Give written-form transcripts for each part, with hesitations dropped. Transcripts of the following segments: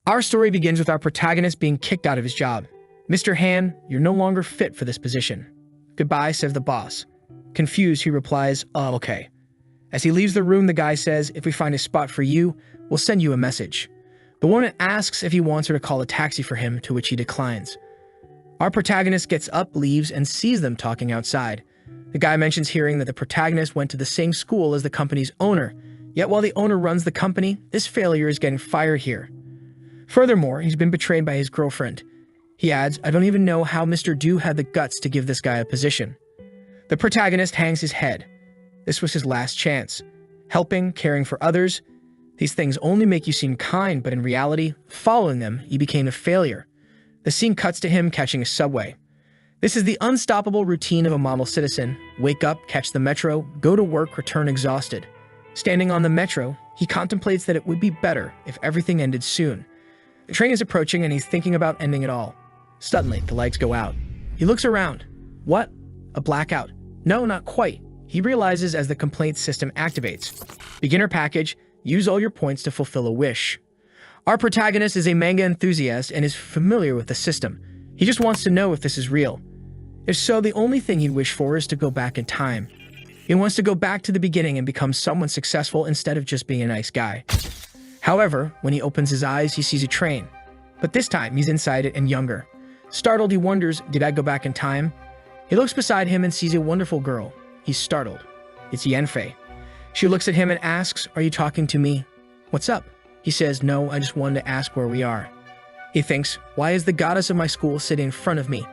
Our story begins with our protagonist being kicked out of his job. "Mr. Han, you're no longer fit for this position. Goodbye," says the boss. Confused, he replies, "Oh, okay." As he leaves the room, the guy says, "If we find a spot for you, we'll send you a message." The woman asks if he wants her to call a taxi for him, to which he declines. Our protagonist gets up, leaves, and sees them talking outside. The guy mentions hearing that the protagonist went to the same school as the company's owner, yet while the owner runs the company, this failure is getting fired here. Furthermore, he's been betrayed by his girlfriend. He adds, "I don't even know how Mr. Du had the guts to give this guy a position." The protagonist hangs his head. This was his last chance. Helping, caring for others, these things only make you seem kind, but in reality, following them, you became a failure. The scene cuts to him catching a subway. This is the unstoppable routine of a model citizen. Wake up, catch the metro, go to work, return exhausted. Standing on the metro, he contemplates that it would be better if everything ended soon. The train is approaching and he's thinking about ending it all. Suddenly, the lights go out. He looks around. What? A blackout. No, not quite. He realizes as the complaint system activates. Beginner package, use all your points to fulfill a wish. Our protagonist is a manga enthusiast and is familiar with the system. He just wants to know if this is real. If so, the only thing he'd wish for is to go back in time. He wants to go back to the beginning and become someone successful instead of just being a nice guy. However, when he opens his eyes, he sees a train. But this time, he's inside it and younger. Startled, he wonders, did I go back in time? He looks beside him and sees a wonderful girl. He's startled. It's Yanfei. She looks at him and asks, "Are you talking to me?" "What's up?" He says, "No, I just wanted to ask where we are." He thinks, why is the goddess of my school sitting in front of me?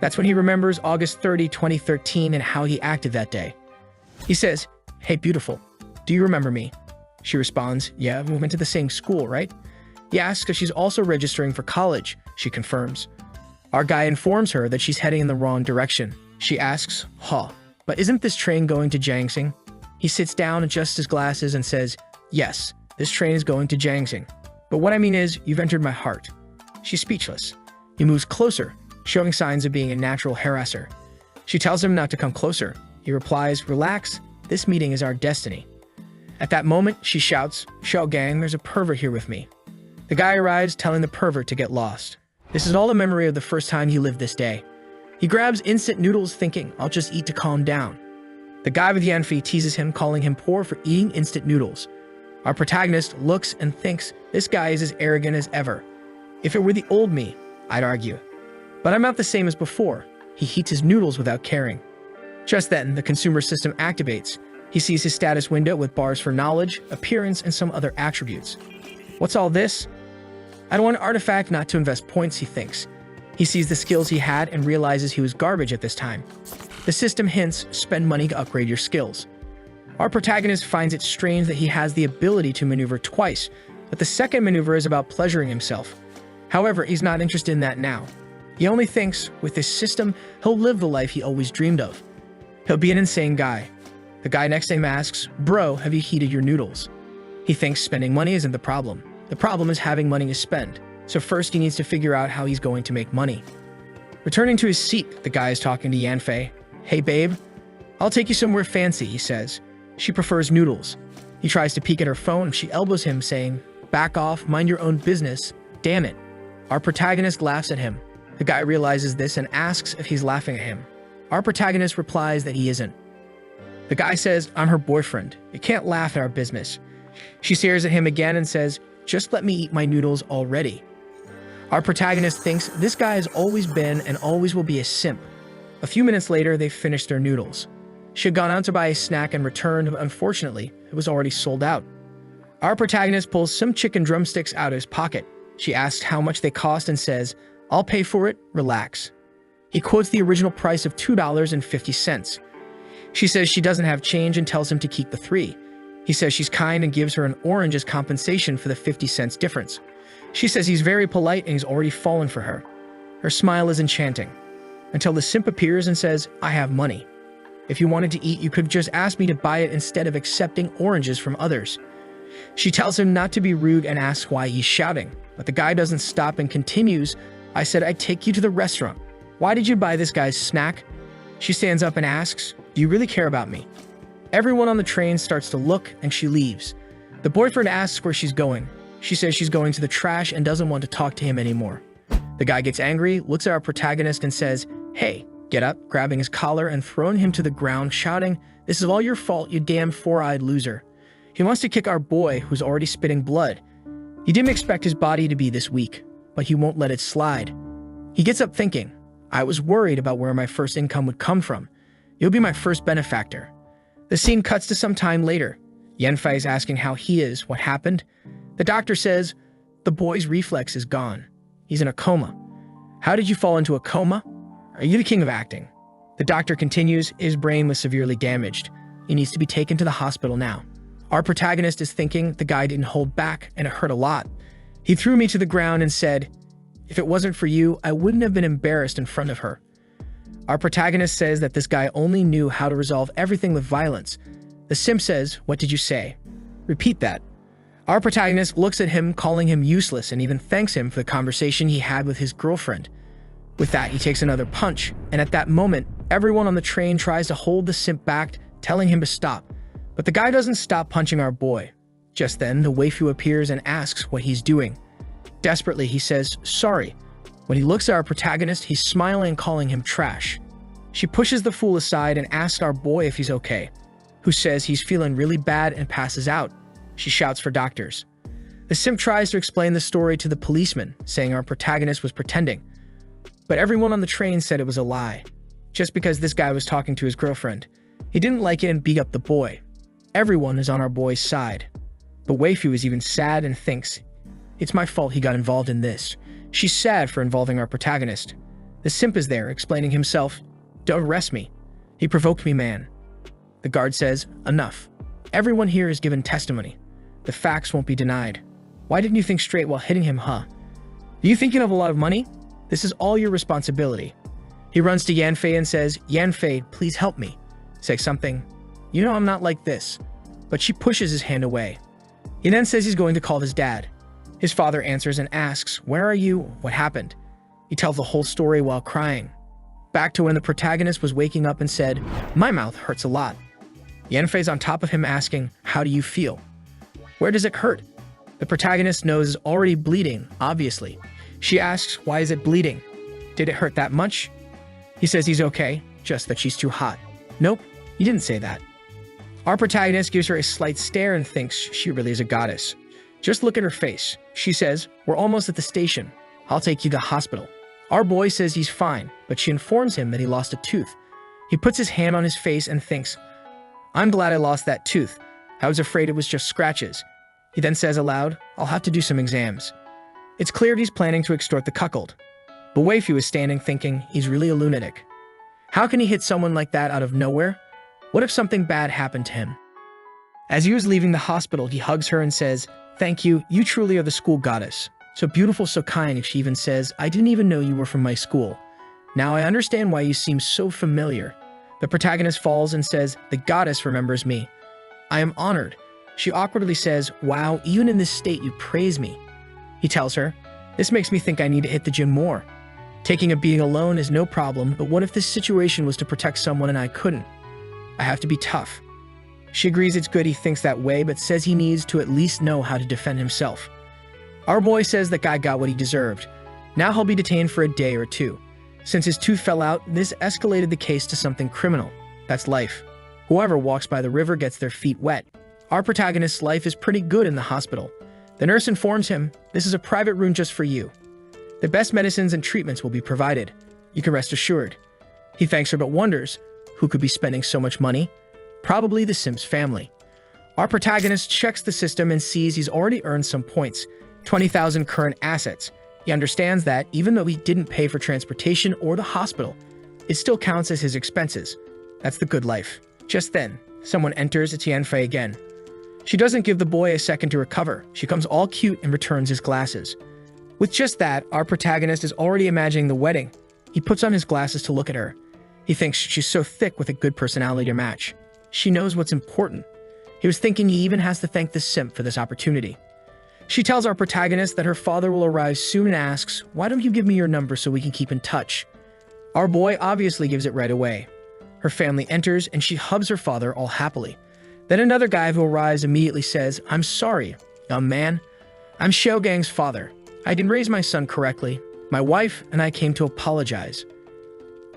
That's when he remembers August 30, 2013 and how he acted that day. He says, "Hey, beautiful, do you remember me?" She responds, "Yeah, we went to the same school, right?" He asks if she's also registering for college. She confirms. Our guy informs her that she's heading in the wrong direction. She asks, but isn't this train going to Jiangxing?" He sits down, adjusts his glasses, and says, "Yes, this train is going to Jiangxing. But what I mean is, you've entered my heart." She's speechless. He moves closer, showing signs of being a natural harasser. She tells him not to come closer. He replies, "Relax, this meeting is our destiny." At that moment, she shouts, "Shao gang, there's a pervert here with me." The guy arrives, telling the pervert to get lost. This is all a memory of the first time he lived this day. He grabs instant noodles thinking, "I'll just eat to calm down." The guy with Yanfei teases him, calling him poor for eating instant noodles. Our protagonist looks and thinks this guy is as arrogant as ever. If it were the old me, I'd argue. But I'm not the same as before. He heats his noodles without caring. Just then, the consumer system activates. He sees his status window with bars for knowledge, appearance, and some other attributes. What's all this? I don't want an artifact not to invest points, he thinks. He sees the skills he had and realizes he was garbage at this time. The system hints, spend money to upgrade your skills. Our protagonist finds it strange that he has the ability to maneuver twice, but the second maneuver is about pleasuring himself. However, he's not interested in that now. He only thinks, with this system, he'll live the life he always dreamed of. He'll be an insane guy. The guy next to him asks, "Bro, have you heated your noodles?" He thinks spending money isn't the problem. The problem is having money to spend. So first he needs to figure out how he's going to make money. Returning to his seat, the guy is talking to Yanfei. "Hey babe, I'll take you somewhere fancy," he says. She prefers noodles. He tries to peek at her phone and she elbows him, saying, "Back off, mind your own business. Damn it." Our protagonist laughs at him. The guy realizes this and asks if he's laughing at him. Our protagonist replies that he isn't. The guy says, "I'm her boyfriend. You can't laugh at our business." She stares at him again and says, "Just let me eat my noodles already." Our protagonist thinks this guy has always been and always will be a simp. A few minutes later, they finished their noodles. She had gone out to buy a snack and returned, but unfortunately, it was already sold out. Our protagonist pulls some chicken drumsticks out of his pocket. She asks how much they cost and says, "I'll pay for it, relax." He quotes the original price of $2.50. She says she doesn't have change and tells him to keep the 3. He says she's kind and gives her an orange as compensation for the 50 cents difference. She says he's very polite and he's already fallen for her. Her smile is enchanting. Until the simp appears and says, "I have money. If you wanted to eat, you could have just asked me to buy it instead of accepting oranges from others." She tells him not to be rude and asks why he's shouting. But the guy doesn't stop and continues, "I said I'd take you to the restaurant. Why did you buy this guy's snack?" She stands up and asks, "Do you really care about me?" Everyone on the train starts to look and she leaves. The boyfriend asks where she's going. She says she's going to the trash and doesn't want to talk to him anymore. The guy gets angry, looks at our protagonist and says, "Hey, get up," grabbing his collar and throwing him to the ground, shouting, "This is all your fault, you damn four-eyed loser." He wants to kick our boy, who's already spitting blood. He didn't expect his body to be this weak, but he won't let it slide. He gets up thinking, "I was worried about where my first income would come from. You'll be my first benefactor." The scene cuts to some time later. Yanfei is asking how he is, what happened. The doctor says, "The boy's reflex is gone. He's in a coma." "How did you fall into a coma? Are you the king of acting?" The doctor continues, his brain was severely damaged. He needs to be taken to the hospital now. Our protagonist is thinking the guy didn't hold back and it hurt a lot. He threw me to the ground and said, "If it wasn't for you, I wouldn't have been embarrassed in front of her." Our protagonist says that this guy only knew how to resolve everything with violence. The simp says, "What did you say? Repeat that." Our protagonist looks at him, calling him useless, and even thanks him for the conversation he had with his girlfriend. With that, he takes another punch, and at that moment, everyone on the train tries to hold the simp back, telling him to stop. But the guy doesn't stop punching our boy. Just then, the waifu appears and asks what he's doing. Desperately, he says, "Sorry." When he looks at our protagonist, he's smiling, calling him trash. She pushes the fool aside and asks our boy if he's okay, who says he's feeling really bad and passes out. She shouts for doctors. The simp tries to explain the story to the policeman, saying our protagonist was pretending. But everyone on the train said it was a lie, just because this guy was talking to his girlfriend. He didn't like it and beat up the boy. Everyone is on our boy's side. But waifu is even sad and thinks, "It's my fault he got involved in this." She's sad for involving our protagonist. The simp is there, explaining himself, "Don't arrest me. He provoked me, man." The guard says, "Enough. Everyone here is given testimony. The facts won't be denied. Why didn't you think straight while hitting him, huh? Do you think you have a lot of money? This is all your responsibility." He runs to Yanfei and says, "Yanfei, please help me. Say something. You know I'm not like this." But she pushes his hand away. He then says he's going to call his dad. His father answers and asks, "Where are you? What happened?" He tells the whole story while crying. Back to when the protagonist was waking up and said, "My mouth hurts a lot." Yanfei's on top of him asking, "How do you feel? Where does it hurt?" The protagonist's nose is already bleeding, obviously. She asks, "Why is it bleeding? Did it hurt that much?" He says he's okay, just that she's too hot. "Nope, you didn't say that." Our protagonist gives her a slight stare and thinks she really is a goddess. Just look at her face. She says, "We're almost at the station. I'll take you to the hospital." Our boy says he's fine, but she informs him that he lost a tooth. He puts his hand on his face and thinks, "I'm glad I lost that tooth. I was afraid it was just scratches." He then says aloud, "I'll have to do some exams." It's clear he's planning to extort the cuckold. But waifu is standing thinking he's really a lunatic. How can he hit someone like that out of nowhere? What if something bad happened to him? As he was leaving the hospital, he hugs her and says, "Thank you, you truly are the school goddess. So beautiful, so kind." She even says, "I didn't even know you were from my school. Now I understand why you seem so familiar." The protagonist falls and says, "The goddess remembers me. I am honored." She awkwardly says, "Wow, even in this state you praise me." He tells her, "This makes me think I need to hit the gym more. Taking a beating alone is no problem, but what if this situation was to protect someone and I couldn't? I have to be tough." She agrees it's good he thinks that way, but says he needs to at least know how to defend himself. Our boy says that guy got what he deserved. Now he'll be detained for a day or two. Since his tooth fell out, this escalated the case to something criminal. That's life. Whoever walks by the river gets their feet wet. Our protagonist's life is pretty good in the hospital. The nurse informs him, "This is a private room just for you. The best medicines and treatments will be provided. You can rest assured." He thanks her but wonders, who could be spending so much money? Probably the simp's family. Our protagonist checks the system and sees he's already earned some points, 20,000 current assets. He understands that, even though he didn't pay for transportation or the hospital, it still counts as his expenses. That's the good life. Just then, someone enters. It's Yanfei again. She doesn't give the boy a second to recover. She comes all cute and returns his glasses. With just that, our protagonist is already imagining the wedding. He puts on his glasses to look at her. He thinks she's so thick with a good personality to match. She knows what's important. He was thinking he even has to thank the simp for this opportunity. She tells our protagonist that her father will arrive soon and asks, "Why don't you give me your number so we can keep in touch?" Our boy obviously gives it right away. Her family enters and she hugs her father all happily. Then another guy who arrives immediately says, "I'm sorry, young man. I'm Shougang's father. I didn't raise my son correctly. My wife and I came to apologize.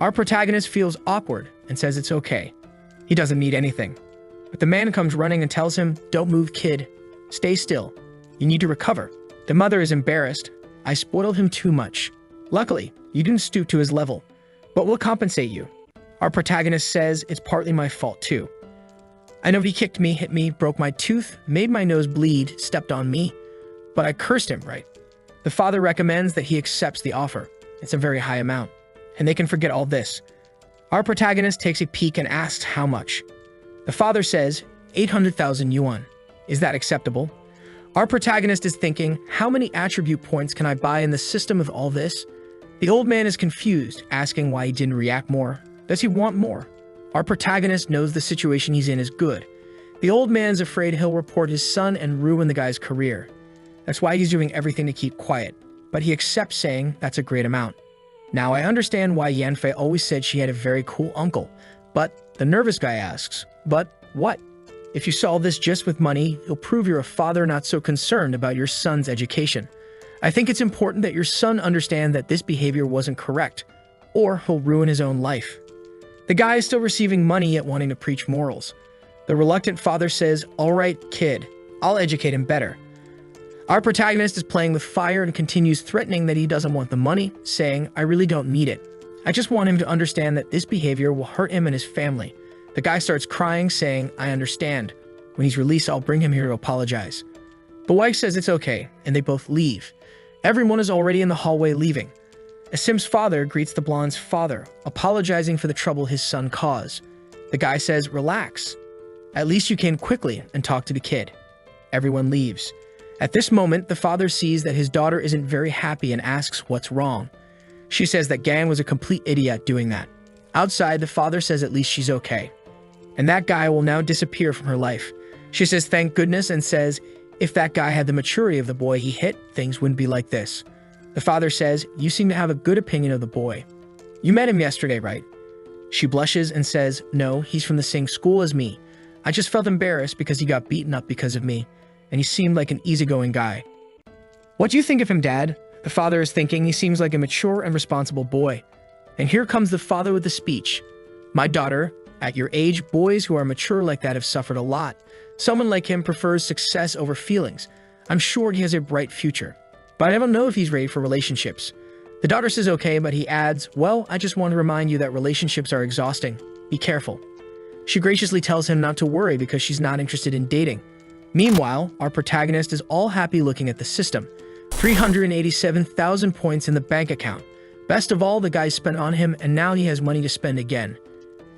Our protagonist feels awkward and says it's okay. He doesn't need anything. But the man comes running and tells him, "Don't move, kid. Stay still. You need to recover." The mother is embarrassed. "I spoiled him too much. Luckily, you didn't stoop to his level, but we'll compensate you." Our protagonist says, "It's partly my fault too. I know he kicked me, hit me, broke my tooth, made my nose bleed, stepped on me, but I cursed him, right?" The father recommends that he accepts the offer. It's a very high amount, and they can forget all this. Our protagonist takes a peek and asks how much. The father says, 800,000 yuan. Is that acceptable? Our protagonist is thinking, how many attribute points can I buy in the system of all this? The old man is confused, asking why he didn't react more. Does he want more? Our protagonist knows the situation he's in is good. The old man's afraid he'll report his son and ruin the guy's career. That's why he's doing everything to keep quiet, but he accepts saying that's a great amount. Now I understand why Yanfei always said she had a very cool uncle, but the nervous guy asks, "But what? If you solve this just with money, you'll prove you're a father not so concerned about your son's education. I think it's important that your son understand that this behavior wasn't correct, or he'll ruin his own life." The guy is still receiving money yet wanting to preach morals. The reluctant father says, "All right, kid, I'll educate him better." Our protagonist is playing with fire and continues threatening that he doesn't want the money, saying, "I really don't need it. I just want him to understand that this behavior will hurt him and his family." The guy starts crying, saying, "I understand. When he's released, I'll bring him here to apologize." The wife says it's okay, and they both leave. Everyone is already in the hallway leaving. Asim's father greets the blonde's father, apologizing for the trouble his son caused. The guy says, "Relax. At least you came quickly and talked to the kid." Everyone leaves. At this moment, the father sees that his daughter isn't very happy and asks what's wrong. She says that Gang was a complete idiot doing that. Outside, the father says at least she's okay. And that guy will now disappear from her life. She says thank goodness and says, if that guy had the maturity of the boy he hit, things wouldn't be like this. The father says, "You seem to have a good opinion of the boy. You met him yesterday, right?" She blushes and says, "No, he's from the same school as me. I just felt embarrassed because he got beaten up because of me, and he seemed like an easygoing guy." "What do you think of him, Dad?" The father is thinking he seems like a mature and responsible boy. And here comes the father with the speech. "My daughter, at your age, boys who are mature like that have suffered a lot. Someone like him prefers success over feelings. I'm sure he has a bright future. But I don't know if he's ready for relationships." The daughter says okay, but he adds, "Well, I just want to remind you that relationships are exhausting. Be careful." She graciously tells him not to worry because she's not interested in dating. Meanwhile, our protagonist is all happy looking at the system. 387,000 points in the bank account. Best of all, the guy spent on him and now he has money to spend again.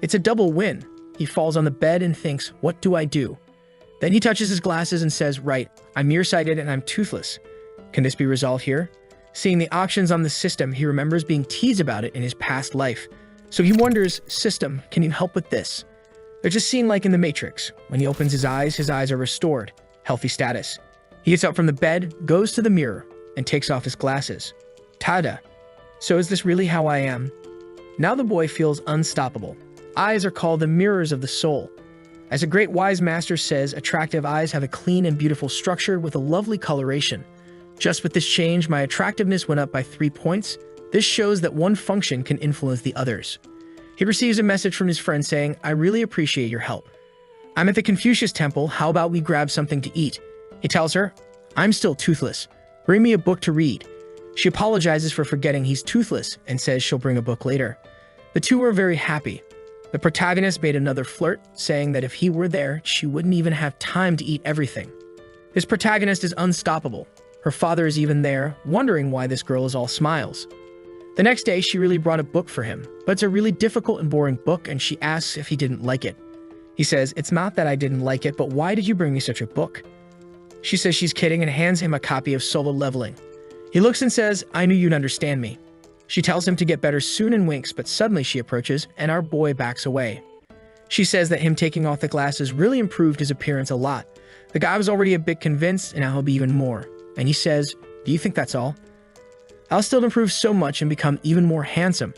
It's a double win. He falls on the bed and thinks, what do I do? Then he touches his glasses and says, right, I'm nearsighted and I'm toothless. Can this be resolved here? Seeing the options on the system, he remembers being teased about it in his past life. So he wonders, system, can you help with this? There's a scene like in The Matrix. When he opens his eyes are restored. Healthy status. He gets up from the bed, goes to the mirror, and takes off his glasses. Tada! So is this really how I am? Now the boy feels unstoppable. Eyes are called the mirrors of the soul. As a great wise master says, attractive eyes have a clean and beautiful structure with a lovely coloration. Just with this change, my attractiveness went up by 3 points. This shows that one function can influence the others. He receives a message from his friend saying, I really appreciate your help. I'm at the Confucius temple, how about we grab something to eat? He tells her, I'm still toothless. Bring me a book to read. She apologizes for forgetting he's toothless and says she'll bring a book later. The two are very happy. The protagonist made another flirt, saying that if he were there, she wouldn't even have time to eat everything. This protagonist is unstoppable. Her father is even there, wondering why this girl is all smiles. The next day, she really brought a book for him, but it's a really difficult and boring book, and she asks if he didn't like it. He says, it's not that I didn't like it, but why did you bring me such a book? She says she's kidding and hands him a copy of Solo Leveling. He looks and says, I knew you'd understand me. She tells him to get better soon and winks, but suddenly she approaches, and our boy backs away. She says that him taking off the glasses really improved his appearance a lot. The guy was already a bit convinced, and now he'll be even more. And he says, do you think that's all? I'll still improve so much and become even more handsome.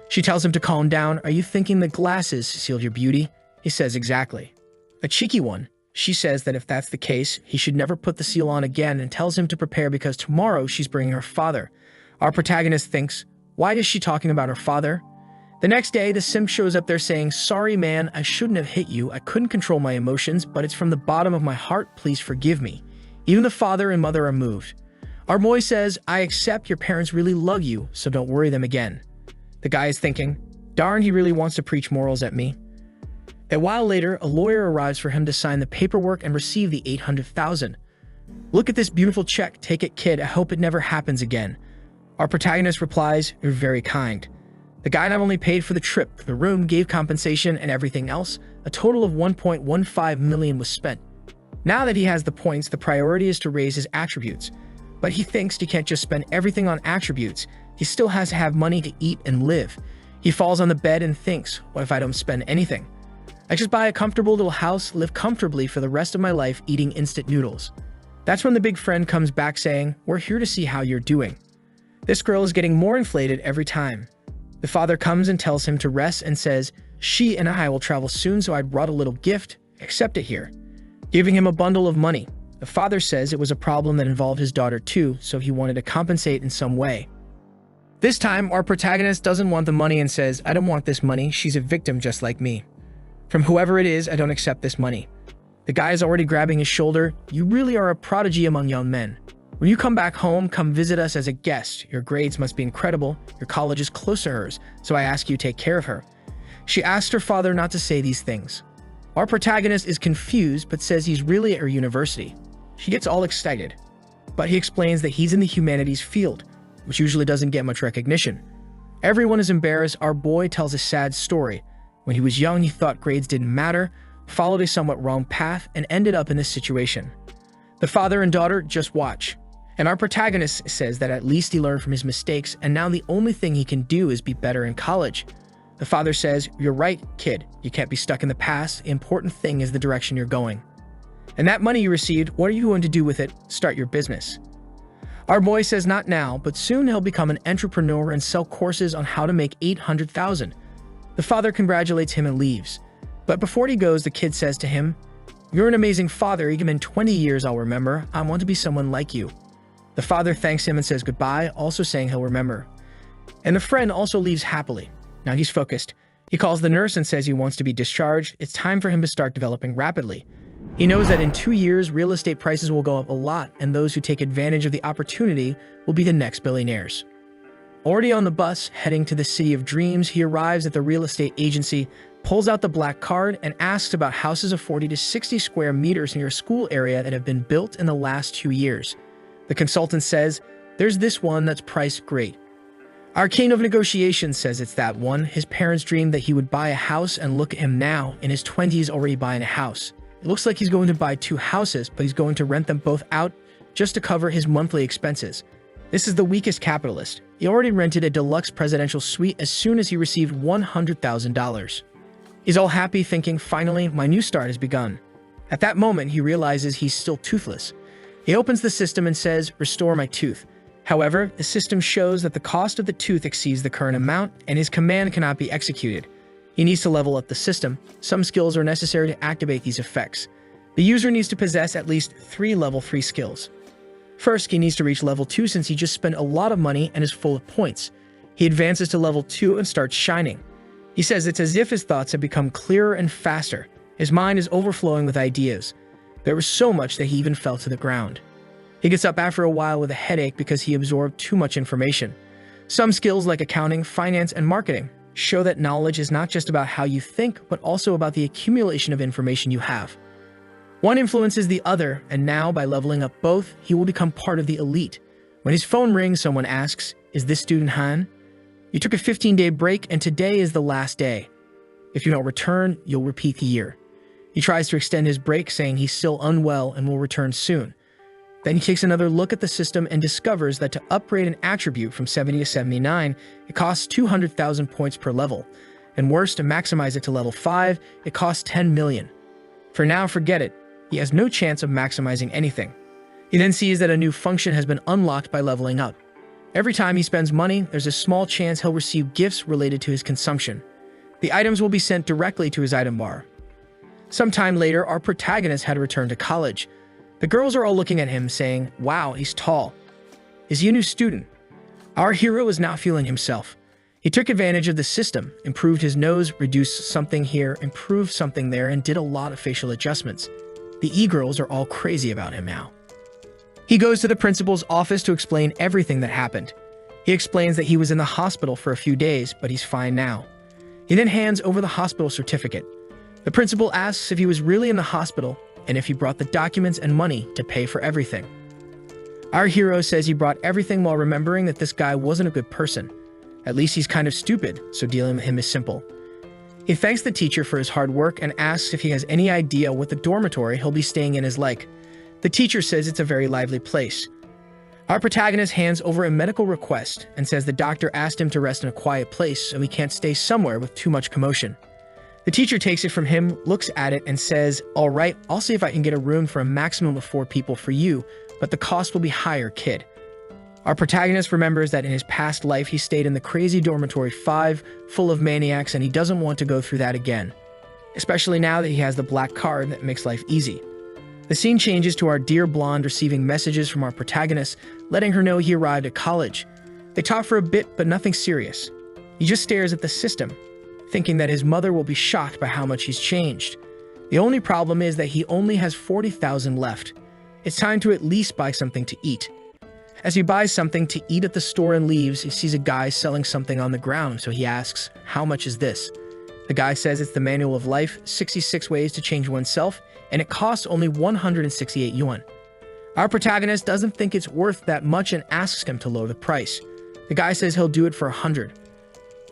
She tells him to calm down. Are you thinking the glasses sealed your beauty? He says exactly. A cheeky one. She says that if that's the case, he should never put the seal on again and tells him to prepare because tomorrow she's bringing her father. Our protagonist thinks, why is she talking about her father? The next day, the simp shows up there saying, sorry man, I shouldn't have hit you. I couldn't control my emotions, but it's from the bottom of my heart. Please forgive me. Even the father and mother are moved. Our boy says, I accept your parents really love you, so don't worry them again. The guy is thinking, darn, he really wants to preach morals at me. A while later, a lawyer arrives for him to sign the paperwork and receive the $800,000. Look at this beautiful check. Take it, kid. I hope it never happens again. Our protagonist replies, you're very kind. The guy not only paid for the trip, the room, gave compensation, and everything else. A total of $1.15 million was spent. Now that he has the points, the priority is to raise his attributes. But he thinks he can't just spend everything on attributes. He still has to have money to eat and live. He falls on the bed and thinks, what if I don't spend anything? I just buy a comfortable little house, live comfortably for the rest of my life eating instant noodles. That's when the big friend comes back saying, we're here to see how you're doing. This girl is getting more inflated every time. The father comes and tells him to rest and says, she and I will travel soon, so I brought a little gift. Accept it here. Giving him a bundle of money. The father says it was a problem that involved his daughter too, so he wanted to compensate in some way. This time, our protagonist doesn't want the money and says, I don't want this money. She's a victim just like me. From whoever it is, I don't accept this money. The guy is already grabbing his shoulder. You really are a prodigy among young men. When you come back home, come visit us as a guest. Your grades must be incredible. Your college is close to hers, so I ask you to take care of her. She asked her father not to say these things. Our protagonist is confused, but says he's really at her university. She gets all excited, but he explains that he's in the humanities field, which usually doesn't get much recognition. Everyone is embarrassed. Our boy tells a sad story. When he was young, he thought grades didn't matter, followed a somewhat wrong path, and ended up in this situation. The father and daughter just watch. And our protagonist says that at least he learned from his mistakes, and now the only thing he can do is be better in college. The father says, you're right, kid. You can't be stuck in the past. The important thing is the direction you're going. And that money you received, what are you going to do with it? Start your business. Our boy says not now, but soon he'll become an entrepreneur and sell courses on how to make $800,000. The father congratulates him and leaves. But before he goes, the kid says to him, you're an amazing father. Even in 20 years, I'll remember. I want to be someone like you. The father thanks him and says goodbye, also saying he'll remember. And the friend also leaves happily. Now he's focused. He calls the nurse and says he wants to be discharged. It's time for him to start developing rapidly. He knows that in 2 years, real estate prices will go up a lot, and those who take advantage of the opportunity will be the next billionaires. Already on the bus, heading to the city of dreams, he arrives at the real estate agency, pulls out the black card, and asks about houses of 40 to 60 square meters near a school area that have been built in the last 2 years. The consultant says, there's this one that's priced great. Our king of negotiations says it's that one. His parents dreamed that he would buy a house, and look at him now, in his 20s already buying a house. It looks like he's going to buy 2 houses, but he's going to rent them both out just to cover his monthly expenses. This is the weakest capitalist. He already rented a deluxe presidential suite as soon as he received $100,000. He's all happy, thinking, finally, my new start has begun. At that moment, he realizes he's still toothless. He opens the system and says, restore my tooth. However, the system shows that the cost of the tooth exceeds the current amount, and his command cannot be executed. He needs to level up the system. Some skills are necessary to activate these effects. The user needs to possess at least 3 level 3 skills. First, he needs to reach level 2 since he just spent a lot of money and is full of points. He advances to level 2 and starts shining. He says it's as if his thoughts have become clearer and faster. His mind is overflowing with ideas. There was so much that he even fell to the ground. He gets up after a while with a headache because he absorbed too much information. Some skills like accounting, finance, and marketing show that knowledge is not just about how you think, but also about the accumulation of information you have. One influences the other, and now, by leveling up both, he will become part of the elite. When his phone rings, someone asks, is this student Han? You took a 15-day break, and today is the last day. If you don't return, you'll repeat the year. He tries to extend his break, saying he's still unwell and will return soon. Then he takes another look at the system and discovers that to upgrade an attribute from 70 to 79, it costs 200,000 points per level. And worse, to maximize it to level 5, it costs 10 million. For now, forget it. He has no chance of maximizing anything. He then sees that a new function has been unlocked by leveling up. Every time he spends money, there's a small chance he'll receive gifts related to his consumption. The items will be sent directly to his item bar. Sometime later, our protagonist had returned to college. The girls are all looking at him saying, "Wow, he's tall. Is he a new student?" Our hero is not feeling himself. He took advantage of the system, improved his nose, reduced something here, improved something there, and did a lot of facial adjustments. The e-girls are all crazy about him now. He goes to the principal's office to explain everything that happened. He explains that he was in the hospital for a few days, but he's fine now. He then hands over the hospital certificate. The principal asks if he was really in the hospital and if he brought the documents and money to pay for everything. Our hero says he brought everything while remembering that this guy wasn't a good person. At least he's kind of stupid, so dealing with him is simple. He thanks the teacher for his hard work and asks if he has any idea what the dormitory he'll be staying in is like. The teacher says it's a very lively place. Our protagonist hands over a medical request and says the doctor asked him to rest in a quiet place so he can't stay somewhere with too much commotion. The teacher takes it from him, looks at it, and says, "All right, I'll see if I can get a room for a maximum of 4 people for you, but the cost will be higher, kid." Our protagonist remembers that in his past life he stayed in the crazy dormitory 5, full of maniacs, and he doesn't want to go through that again. Especially now that he has the black card that makes life easy. The scene changes to our dear blonde receiving messages from our protagonist, letting her know he arrived at college. They talk for a bit, but nothing serious. He just stares at the system, thinking that his mother will be shocked by how much he's changed. The only problem is that he only has 40,000 left. It's time to at least buy something to eat. As he buys something to eat at the store and leaves, he sees a guy selling something on the ground, so he asks, "How much is this?" The guy says it's the Manual of Life, 66 Ways to Change Oneself, and it costs only 168 yuan. Our protagonist doesn't think it's worth that much and asks him to lower the price. The guy says he'll do it for 100.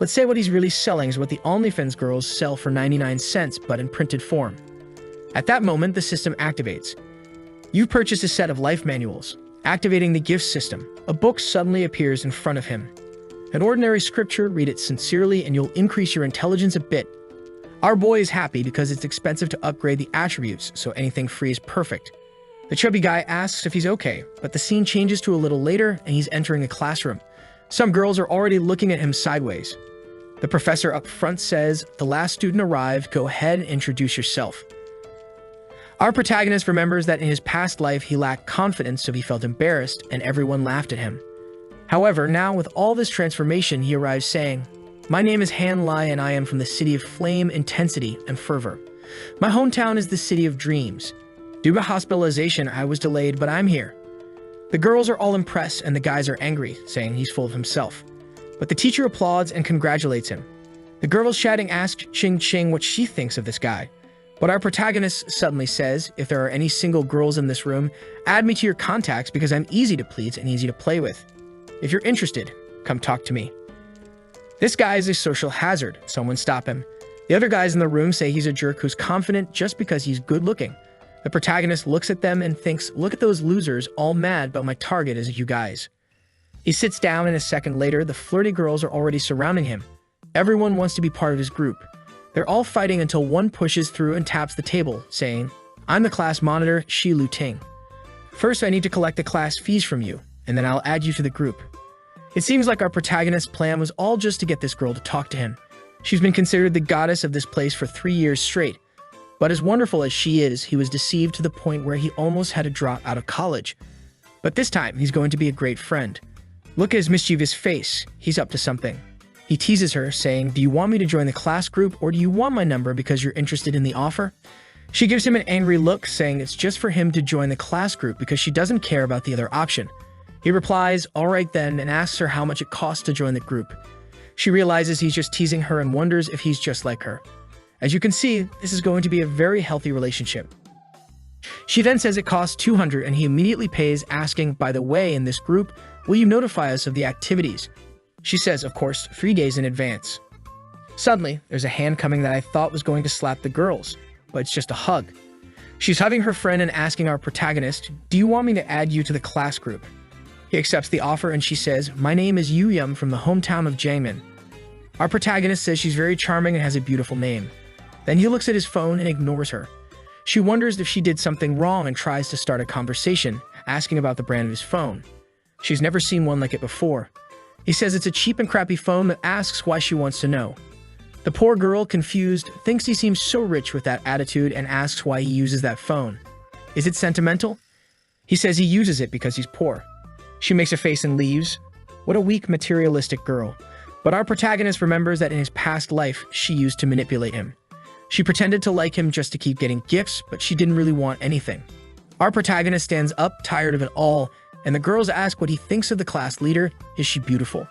Let's say what he's really selling is what the OnlyFans girls sell for 99 cents, but in printed form. At that moment, the system activates. You purchase a set of life manuals. Activating the gift system, a book suddenly appears in front of him. An ordinary scripture, read it sincerely and you'll increase your intelligence a bit. Our boy is happy because it's expensive to upgrade the attributes, so anything free is perfect. The chubby guy asks if he's okay, but the scene changes to a little later and he's entering a classroom. Some girls are already looking at him sideways. The professor up front says, "The last student arrived, go ahead and introduce yourself." Our protagonist remembers that in his past life he lacked confidence, so he felt embarrassed and everyone laughed at him. However, now with all this transformation, he arrives saying, "My name is Han Lai and I am from the city of flame, intensity, and fervor. My hometown is the city of dreams. Due to hospitalization, I was delayed, but I'm here." The girls are all impressed and the guys are angry, saying he's full of himself. But the teacher applauds and congratulates him. The girls chatting ask Ching Ching what she thinks of this guy. But our protagonist suddenly says, "If there are any single girls in this room, add me to your contacts because I'm easy to please and easy to play with. If you're interested, come talk to me." This guy is a social hazard. Someone stop him. The other guys in the room say he's a jerk who's confident just because he's good looking. The protagonist looks at them and thinks, "Look at those losers, all mad, but my target is you guys." He sits down and a second later, the flirty girls are already surrounding him. Everyone wants to be part of his group. They're all fighting until one pushes through and taps the table, saying, "I'm the class monitor, Shi Lu Ting. First, I need to collect the class fees from you, and then I'll add you to the group." It seems like our protagonist's plan was all just to get this girl to talk to him. She's been considered the goddess of this place for 3 years straight. But as wonderful as she is, he was deceived to the point where he almost had to drop out of college. But this time, he's going to be a great friend. Look at his mischievous face. He's up to something. He teases her, saying, "Do you want me to join the class group, or do you want my number because you're interested in the offer?" She gives him an angry look, saying it's just for him to join the class group because she doesn't care about the other option. He replies, "All right then," and asks her how much it costs to join the group. She realizes he's just teasing her and wonders if he's just like her. As you can see, this is going to be a very healthy relationship. She then says it costs 200 and he immediately pays, asking, "By the way, in this group, will you notify us of the activities?" She says, of course, 3 days in advance. Suddenly, there's a hand coming that I thought was going to slap the girls, but it's just a hug. She's hugging her friend and asking our protagonist, "Do you want me to add you to the class group?" He accepts the offer and she says, "My name is Yu Yum from the hometown of Jiangmen." Our protagonist says she's very charming and has a beautiful name. Then he looks at his phone and ignores her. She wonders if she did something wrong and tries to start a conversation, asking about the brand of his phone. She's never seen one like it before. He says it's a cheap and crappy phone, but asks why she wants to know. The poor girl, confused, thinks he seems so rich with that attitude and asks why he uses that phone. Is it sentimental? He says he uses it because he's poor. She makes a face and leaves. What a weak, materialistic girl. But our protagonist remembers that in his past life, she used to manipulate him. She pretended to like him just to keep getting gifts, but she didn't really want anything. Our protagonist stands up, tired of it all, and the girls ask what he thinks of the class leader. Is she beautiful?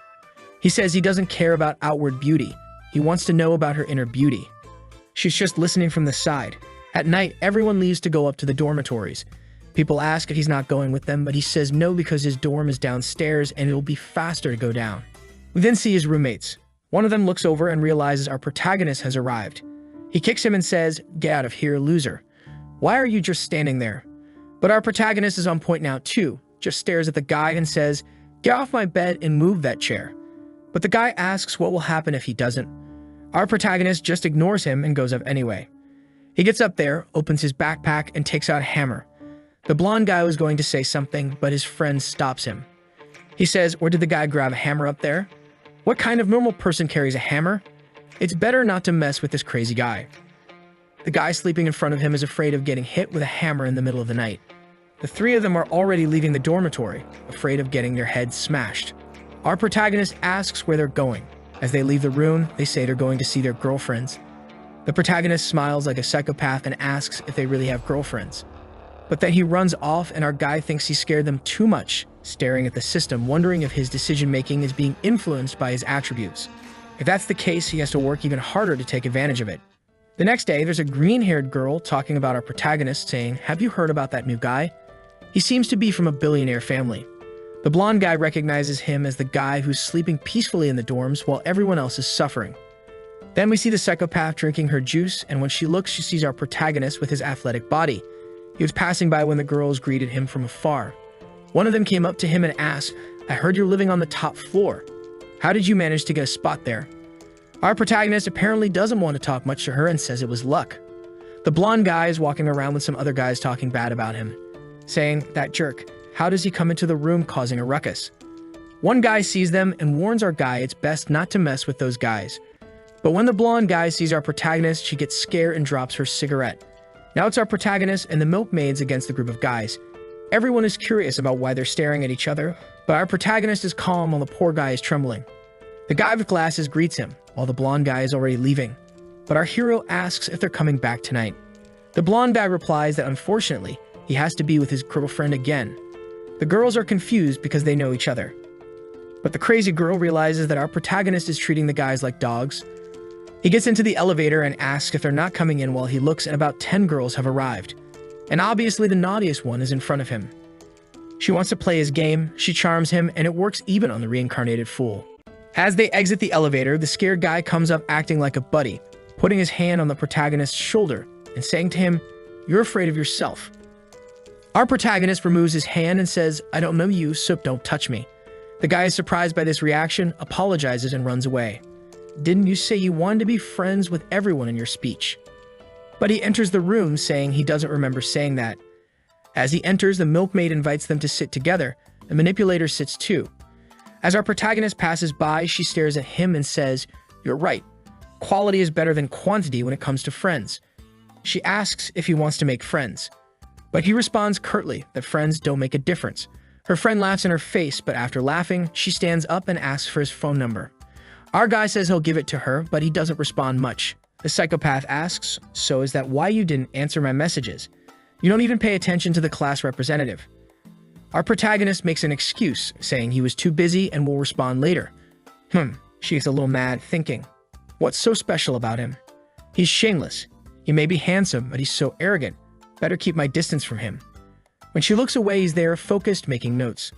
He says he doesn't care about outward beauty. He wants to know about her inner beauty. She's just listening from the side. At night, everyone leaves to go up to the dormitories. People ask if he's not going with them, but he says no because his dorm is downstairs and it'll be faster to go down. We then see his roommates. One of them looks over and realizes our protagonist has arrived. He kicks him and says, "Get out of here, loser. Why are you just standing there?" But our protagonist is on point now too, just stares at the guy and says, "Get off my bed and move that chair." But the guy asks what will happen if he doesn't. Our protagonist just ignores him and goes up anyway. He gets up there, opens his backpack, and takes out a hammer. The blonde guy was going to say something, but his friend stops him. He says, "Or did the guy grab a hammer up there? What kind of normal person carries a hammer? It's better not to mess with this crazy guy." The guy sleeping in front of him is afraid of getting hit with a hammer in the middle of the night. The three of them are already leaving the dormitory, afraid of getting their heads smashed. Our protagonist asks where they're going. As they leave the room, they say they're going to see their girlfriends. The protagonist smiles like a psychopath and asks if they really have girlfriends. But then he runs off and our guy thinks he scared them too much, staring at the system, wondering if his decision-making is being influenced by his attributes. If that's the case, he has to work even harder to take advantage of it. The next day, there's a green-haired girl talking about our protagonist, saying, "Have you heard about that new guy? He seems to be from a billionaire family." The blonde guy recognizes him as the guy who's sleeping peacefully in the dorms while everyone else is suffering. Then we see the psychopath drinking her juice, and when she looks, she sees our protagonist with his athletic body. He was passing by when the girls greeted him from afar. One of them came up to him and asked, "I heard you're living on the top floor. How did you manage to get a spot there?" Our protagonist apparently doesn't want to talk much to her and says it was luck. The blonde guy is walking around with some other guys talking bad about him, saying, "That jerk, how does he come into the room causing a ruckus?" One guy sees them and warns our guy it's best not to mess with those guys. But when the blonde guy sees our protagonist, she gets scared and drops her cigarette. Now it's our protagonist and the milkmaids against the group of guys. Everyone is curious about why they're staring at each other, but our protagonist is calm while the poor guy is trembling. The guy with glasses greets him, while the blonde guy is already leaving. But our hero asks if they're coming back tonight. The blonde guy replies that unfortunately, he has to be with his girlfriend again. The girls are confused because they know each other. But the crazy girl realizes that our protagonist is treating the guys like dogs. He gets into the elevator and asks if they're not coming in while he looks and about 10 girls have arrived. And obviously the naughtiest one is in front of him. She wants to play his game, she charms him, and it works even on the reincarnated fool. As they exit the elevator, the scared guy comes up acting like a buddy, putting his hand on the protagonist's shoulder and saying to him, "You're afraid of yourself." Our protagonist removes his hand and says, "I don't know you, so don't touch me." The guy is surprised by this reaction, apologizes, and runs away. "Didn't you say you wanted to be friends with everyone in your speech?" But he enters the room saying he doesn't remember saying that. As he enters, the milkmaid invites them to sit together. The manipulator sits too. As our protagonist passes by, she stares at him and says, "You're right. Quality is better than quantity when it comes to friends." She asks if he wants to make friends. But he responds curtly that friends don't make a difference. Her friend laughs in her face, but after laughing, she stands up and asks for his phone number. Our guy says he'll give it to her, but he doesn't respond much. The psychopath asks, "So is that why you didn't answer my messages? You don't even pay attention to the class representative." Our protagonist makes an excuse, saying he was too busy and will respond later. She gets a little mad, thinking, what's so special about him? He's shameless. He may be handsome, but he's so arrogant. Better keep my distance from him. When she looks away, he's there, focused, making notes.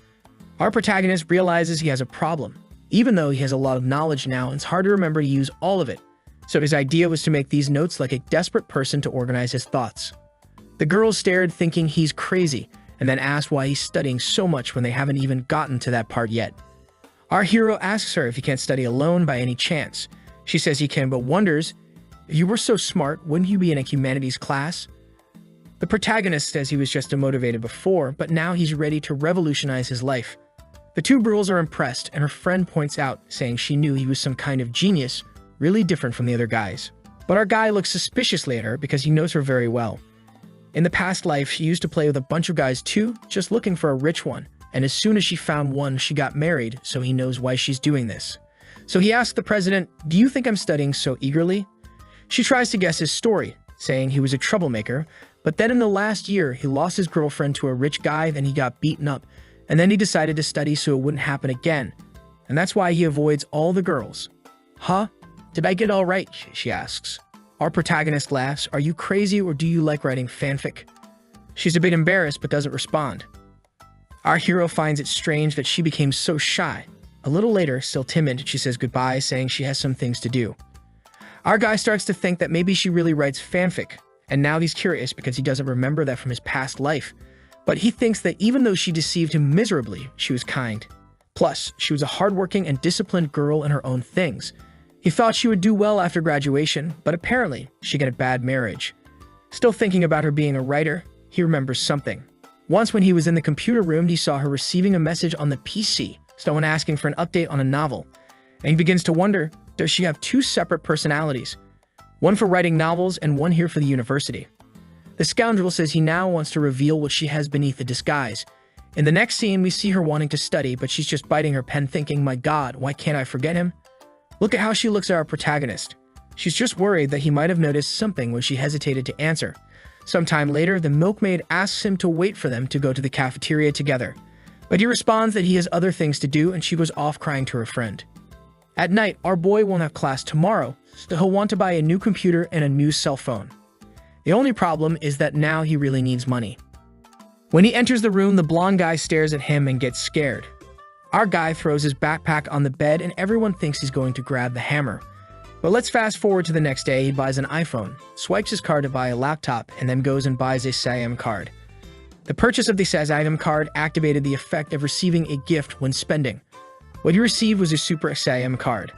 Our protagonist realizes he has a problem. Even though he has a lot of knowledge now, it's hard to remember to use all of it. So his idea was to make these notes like a desperate person to organize his thoughts. The girls stared, thinking he's crazy, and then asked why he's studying so much when they haven't even gotten to that part yet. Our hero asks her if he can't study alone by any chance. She says he can, but wonders, if you were so smart, wouldn't you be in a humanities class? The protagonist says he was just demotivated before, but now he's ready to revolutionize his life. The two girls are impressed, and her friend points out, saying she knew he was some kind of genius, really different from the other guys. But our guy looks suspiciously at her because he knows her very well. In the past life, she used to play with a bunch of guys too, just looking for a rich one. And as soon as she found one, she got married, so he knows why she's doing this. So he asked the president, "Do you think I'm studying so eagerly?" She tries to guess his story, saying he was a troublemaker, but then in the last year, he lost his girlfriend to a rich guy, then he got beaten up, and then he decided to study so it wouldn't happen again. And that's why he avoids all the girls. Huh? Did I get it all right? She asks. Our protagonist laughs. Are you crazy or do you like writing fanfic? She's a bit embarrassed but doesn't respond. Our hero finds it strange that she became so shy. A little later, still timid, she says goodbye, saying she has some things to do. Our guy starts to think that maybe she really writes fanfic, and now he's curious because he doesn't remember that from his past life. But he thinks that even though she deceived him miserably, she was kind. Plus, she was a hardworking and disciplined girl in her own things. He thought she would do well after graduation, but apparently, she got a bad marriage. Still thinking about her being a writer, he remembers something. Once when he was in the computer room, he saw her receiving a message on the PC, someone asking for an update on a novel. And he begins to wonder, does she have two separate personalities? One for writing novels and one here for the university. The scoundrel says he now wants to reveal what she has beneath the disguise. In the next scene, we see her wanting to study, but she's just biting her pen thinking, my God, why can't I forget him? Look at how she looks at our protagonist. She's just worried that he might have noticed something when she hesitated to answer. Sometime later, the milkmaid asks him to wait for them to go to the cafeteria together. But he responds that he has other things to do and she goes off crying to her friend. At night, our boy won't have class tomorrow, so he'll want to buy a new computer and a new cell phone. The only problem is that now he really needs money. When he enters the room, the blonde guy stares at him and gets scared. Our guy throws his backpack on the bed and everyone thinks he's going to grab the hammer. But let's fast forward to the next day. He buys an iPhone, swipes his card to buy a laptop, and then goes and buys a SIM card. The purchase of the SIM card activated the effect of receiving a gift when spending. What he received was a Super SIM card.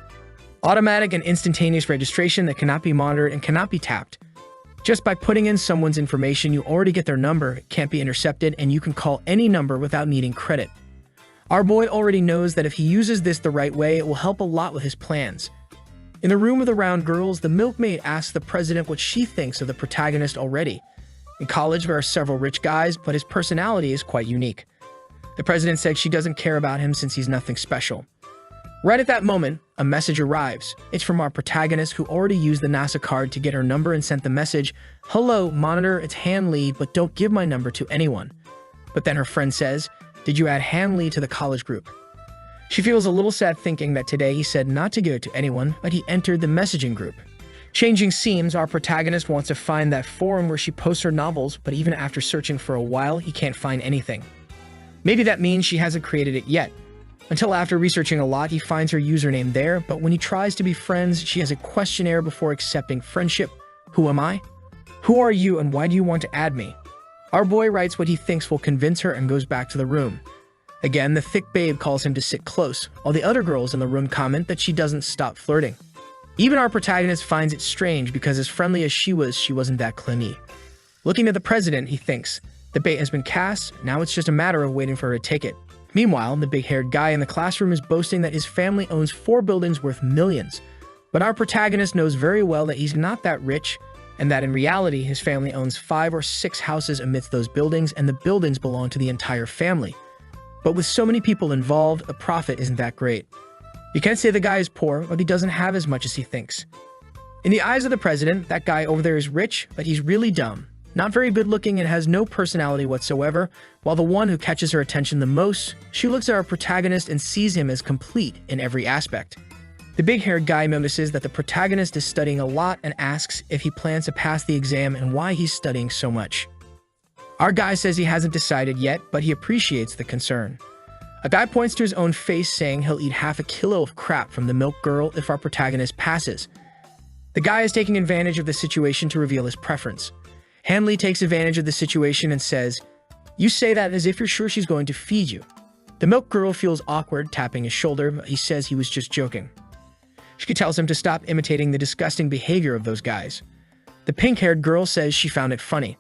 Automatic and instantaneous registration that cannot be monitored and cannot be tapped. Just by putting in someone's information, you already get their number, it can't be intercepted, and you can call any number without needing credit. Our boy already knows that if he uses this the right way, it will help a lot with his plans. In the room of the round girls, the milkmaid asks the president what she thinks of the protagonist already. In college, there are several rich guys, but his personality is quite unique. The president said she doesn't care about him since he's nothing special. Right at that moment, a message arrives. It's from our protagonist who already used the NASA card to get her number and sent the message, "Hello, monitor, it's Han Lee, but don't give my number to anyone." But then her friend says, "Did you add Han Lee to the college group?" She feels a little sad thinking that today he said not to give it to anyone, but he entered the messaging group. Changing scenes, our protagonist wants to find that forum where she posts her novels, but even after searching for a while, he can't find anything. Maybe that means she hasn't created it yet. Until after researching a lot, he finds her username there, but when he tries to be friends, she has a questionnaire before accepting friendship. Who am I? Who are you and why do you want to add me? Our boy writes what he thinks will convince her and goes back to the room. Again, the thick babe calls him to sit close, while the other girls in the room comment that she doesn't stop flirting. Even our protagonist finds it strange because as friendly as she wasn't that clingy. Looking at the president, he thinks, the bait has been cast, now it's just a matter of waiting for her to take it. Meanwhile, the big-haired guy in the classroom is boasting that his family owns 4 buildings worth millions. But our protagonist knows very well that he's not that rich, and that in reality, his family owns 5 or 6 houses amidst those buildings, and the buildings belong to the entire family. But with so many people involved, the profit isn't that great. You can't say the guy is poor, but he doesn't have as much as he thinks. In the eyes of the president, that guy over there is rich, but he's really dumb. Not very good looking and has no personality whatsoever, while the one who catches her attention the most, she looks at our protagonist and sees him as complete in every aspect. The big-haired guy notices that the protagonist is studying a lot and asks if he plans to pass the exam and why he's studying so much. Our guy says he hasn't decided yet, but he appreciates the concern. A guy points to his own face saying he'll eat half a kilo of crap from the milk girl if our protagonist passes. The guy is taking advantage of the situation to reveal his preference. Han Lee takes advantage of the situation and says, "You say that as if you're sure she's going to feed you." The milk girl feels awkward, tapping his shoulder, but he says he was just joking. She tells him to stop imitating the disgusting behavior of those guys. The pink-haired girl says she found it funny.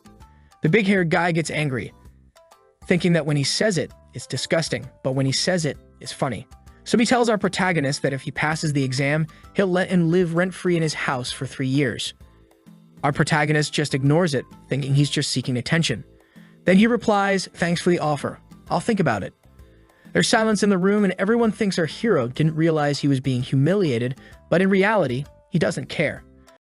The big-haired guy gets angry, thinking that when he says it, it's disgusting, but when he says it, it's funny. So he tells our protagonist that if he passes the exam, he'll let him live rent-free in his house for 3 years. Our protagonist just ignores it, thinking he's just seeking attention. Then he replies, "Thanks for the offer. I'll think about it." There's silence in the room and everyone thinks our hero didn't realize he was being humiliated, but in reality, he doesn't care.